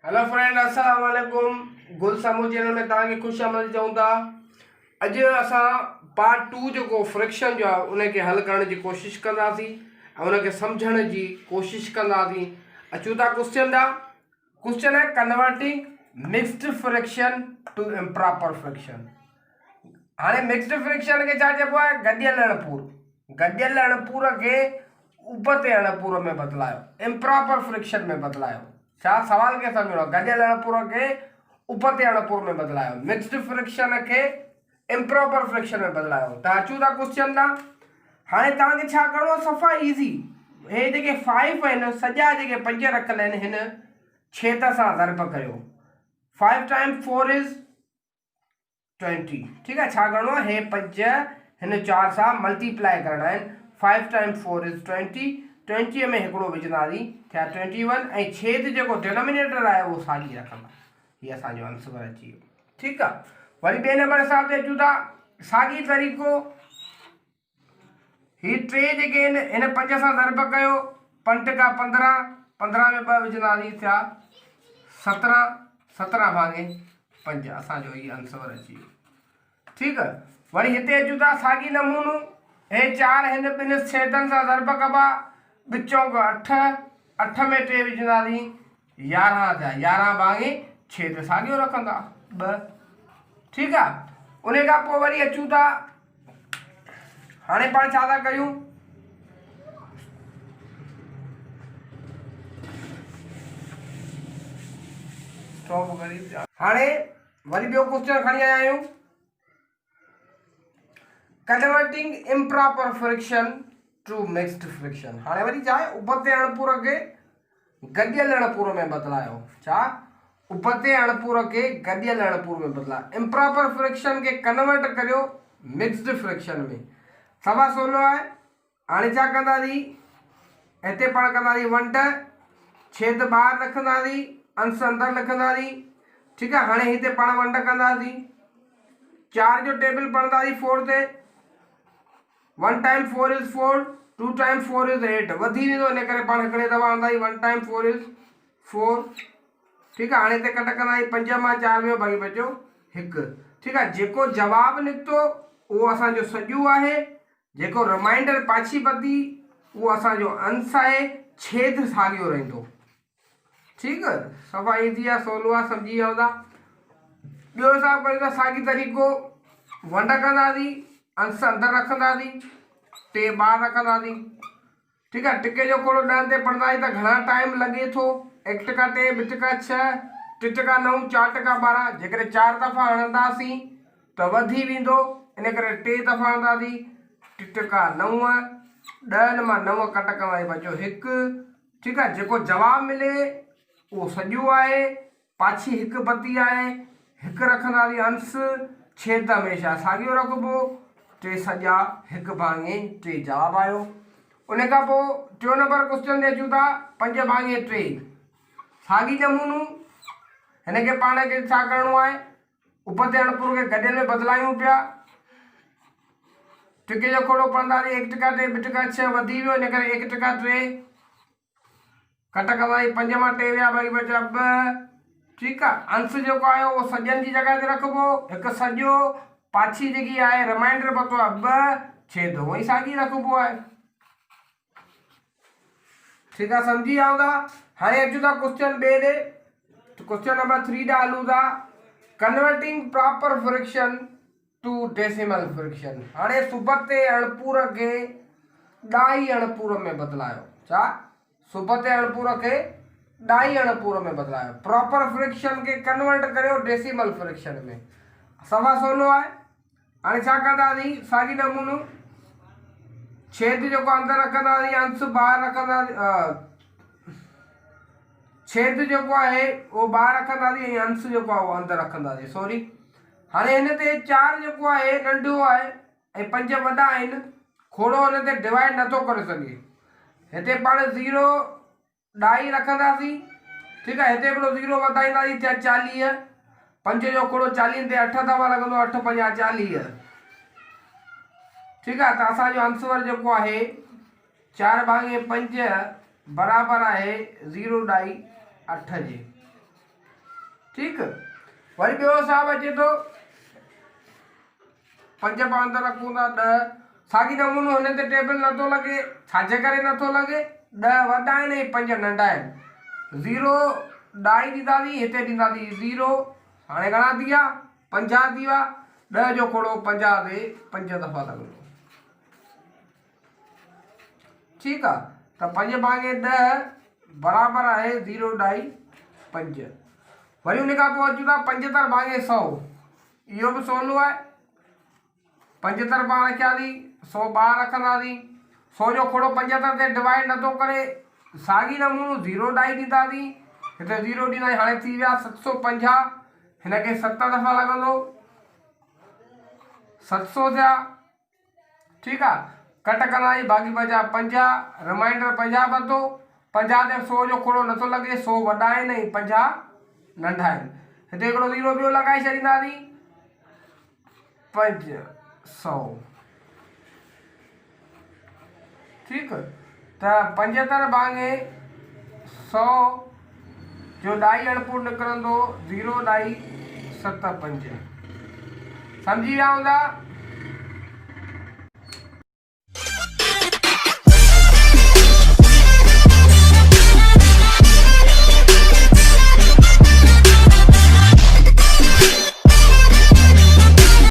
Hello friend, अस्सलाम वालेकुम। गुल सामू चैनल में तव्हांखे ख़ुशि आमदीद चऊं था। अॼु असां पार्ट 2 जेको फ्रिक्शन जो आहे उनखे हल करण जी कोशिशि कंदासीं ऐं उनखे सम्झण जी कोशिशि कंदासीं। अचूं था क्वेश्चन ॾांहुं। क्वेश्चन आहे converting mixed fraction to improper fraction. हाणे मिक्स्ड फ्रिक्शन खे छा चइबो आहे? गॾियल अणपूर। गॾियल अणपूर खे उपते अणपूर में बदिलायो, इम्प्रॉपर फ्रिक्शन में बदिलायो। छा सवाल खे सम्झणो? गॾियल अणपूर खे उपते अणपूर में बदिलायो, मिक्स्ड फ्रिक्शन खे इम्प्रॉपर फ्रिक्शन में बदिलायो। त अचूं था क्वेश्चन ॾांहुं। हाणे तव्हांखे छा करिणो आहे? सफ़ा ईज़ी। हे जेके 5 आहिनि, सॼा जेके 5 रखियल आहिनि, हिन छेद सां ज़र्ब कयो। 5 टाइम्स 4 इज़ 20। ठीक है, छा करिणो आहे? हे 5 हिन 4 सां मल्टीप्लाई करणा आहिनि। 5 टाइम्स 4 इज़ 20। 20 में हिकिड़ो विझंदासीं, थिया 21, ऐं छेद जेको डिनोमिनेटर आहे उहो साॻी रखंदा। हीअ असांजो आंसर अची वियो। ठीकु आहे। वरी ॿिए नंबर हिसाब ते अचूं था। साॻी तरीक़ो, ही 3 जेके आहिनि हिन 5 सां ज़र्ब कयो। 5 टका 15, 15 में 2 विझंदासीं, थिया 17। 17 भागे 5, असांजो ही आंसर अची वियो। ठीकु आहे। वरी हिते अचूं था साॻी नमूनो। हे 4 हिन ॿिनि छेदनि सां ज़र्ब कबा। विचों 8, 8 में 3 विझंदासीं, 11 थिया। 11 भागे छेद साॻियो रखंदा 2। ठीकु आहे। उन खां पोइ वरी अचूं था। हाणे पाण छा था कयूं? हाणे वरी ॿियो क्वेश्चन खणी आया आहियूं। Converting improper fraction to mixed fraction. हाणे वरी छा आहे? उपते अणपूर खे गॾियल अणपूर में बदिलायो। छा? उपते अणपूर खे गॾियल अणपूर में बदिलायो। इम्प्रॉपर फ्रिक्शन खे कन्वर्ट करियो मिक्स्ड फ्रिक्शन में। सवा सवलो आहे। हाणे छा कंदासीं? हिते पाण कंदासीं वंड, छेद ॿाहिरि रखंदासीं, अंश अंदरि लिखंदासीं। ठीकु आहे। हाणे हिते पाण वंड कंदासीं। 4 जो टेबल पढ़ंदासीं 4 ते। 1 टाइम्स 4 इज़ 4, 2 टाइम्स 4 इज़ 8। वधी वेंदो, इन करे पाण हिकिड़े दफ़ा हणंदासीं 1 टाइम्स 4 इज़ 4। ठीकु आहे। हाणे हिते कट कंदासीं। 5 मां 4 में भाई बचो 1। ठीकु आहे। जेको जवाबु निकितो उहो असांजो सॼो आहे। जेको रिमाइंडर पाछी पती उहो असांजो अंश आहे। छेद साॻियो रहंदो। ठीकु आहे। सफ़ा ईज़ी आहे, सवलो आहे, सम्झी विया हूंदा। ॿियो हिसाब कयूं था। साॻी तरीक़ो, वंड कंदासीं, अंश अंदरि रखंदासीं, 3 ॿाहिरि रखंदासीं। ठीकु आहे। टिके जो खोड़ो 10 ते पढ़ंदासीं त घणा टाइम लॻे थो? 1 टका 3, 2 टका 6, 3 टका 9, 4 टका 12। जेकॾहिं 4 दफ़ा हणंदासीं त वधी वेंदो, इन करे 3 दफ़ा हणंदासीं। 3 टका 9, 10 मां 9 कट कंदासीं, बचो 1। ठीकु आहे। जेको जवाबु मिले उहो सॼो आहे। पाछी 1 पती आहे, 1 रखंदासीं अंश। छेद हमेशह साॻियो रखिबो। 3 सॼा 1 भागे 3 जवाबु आयो। उन खां पोइ टियों नंबर क्वेश्चन ते अचूं था। 5 भागे 3 साॻी नमूनो। हिनखे पाण खे छा करिणो आहे? उपते अणपूर खे गॾियल में बदिलायूं पिया। टिके जो खोड़ो पढ़ंदासीं। 1 टका 3, 2 टका 6 वधी वियो, इन करे 1 टका 3 कट कंदासीं। 5 मां 3 विया, भाई बचा 2। ठीकु आहे। अंश जेको आहे उहो सॼनि जी जॻह ते रखिबो। 1 सॼो, पाछी जेकी आहे रिमाइंडर पतो आहे 2, छेद उहो ई साॻी रखिबो आहे। ठीकु आहे, सम्झी विया हूंदा। हाणे अचूं था क्वेश्चन ॿिए ते। क्वेश्चन नंबर 3 ॾांहुं हलूं था। Converting proper fraction to decimal fraction. हाणे सुबते अणपूर खे ॾाई अणपूर में बदिलायो। छा? सुबते अणपूर खे ॾाई अणपूर में बदिलायो। प्रॉपर फ्रिक्शन खे कन्वर्ट करियो डेसिमल फ्रिक्शन में। सवा सवलो आहे। हाणे छा कंदासीं? साॻी नमूनो, छेद जेको अंदरि रखंदासीं, अंश ॿाहिरि रखंदासीं। छेद जेको आहे उहो ॿाहिरि रखंदासीं ऐं अंश जेको आहे उहो अंदरि रखंदासीं। सॉरी, हाणे हिन ते 4 जेको आहे नंढो आहे ऐं 5 वॾा आहिनि। खोड़ो हिन ते डिवाइड नथो करे सघे। हिते पाण 0 ॾाई रखंदासीं। ठीकु आहे। हिते हिकिड़ो 0 वधाईंदासीं, थिया 40। 5 जो खोड़ो 40 ते 8 दफ़ा लॻंदो, 8 5 40। ठीकु आहे। त असांजो आंसर जेको आहे 4 भागे 5 बराबर है 0 ढाई 8 जे। ठीक। वरी ॿियो हिसाब अचे थो 5 पाण त रखूं था 10। साॻी नमूनो हिन ते टेबल नथो लॻे, छाजे करे नथो लॻे? 10 वॾा आहिनि ऐं 5 नंढा आहिनि। 0 डाई ॾींदासीं, हिते ॾींदासीं 0। हाणे घणा थी विया? 50 थी विया। 10 जो खोड़ो 50 ते 5 दफ़ा लॻंदो। ठीकु आहे। त 5 भाॻे 10 बराबरि आहे 0 डाई 5। वरी उन खां पोइ अचूं था 75 भाॻे 100। इहो बि सवलो आहे। 75 पाण रखियासीं, 100 ॿाहिरि रखंदासीं। 100 जो खोड़ो 75 ते डिवाइड नथो करे, साॻी नमूनो 0 डाई ॾींदासीं, हिते 0 ॾींदासीं। हाणे थी विया 750। हिनखे 7 दफ़ा लॻंदो, 700 थिया। ठीकु आहे। कट कंदासीं, बाक़ी बचा 50, रिमाइंडर 50 बचो। 50 ते 100 जो खोड़ो नथो लॻे, 100 वॾा आहिनि ऐं 50 नंढा आहिनि। हिते हिकिड़ो 0 ॿियो लॻाए छॾींदासीं, 500। ठीकु। त 75 भाॻे 100 जो डाई अणपुर निकिरंदो 0 डाई 7 5। सम्झी विया हूंदा।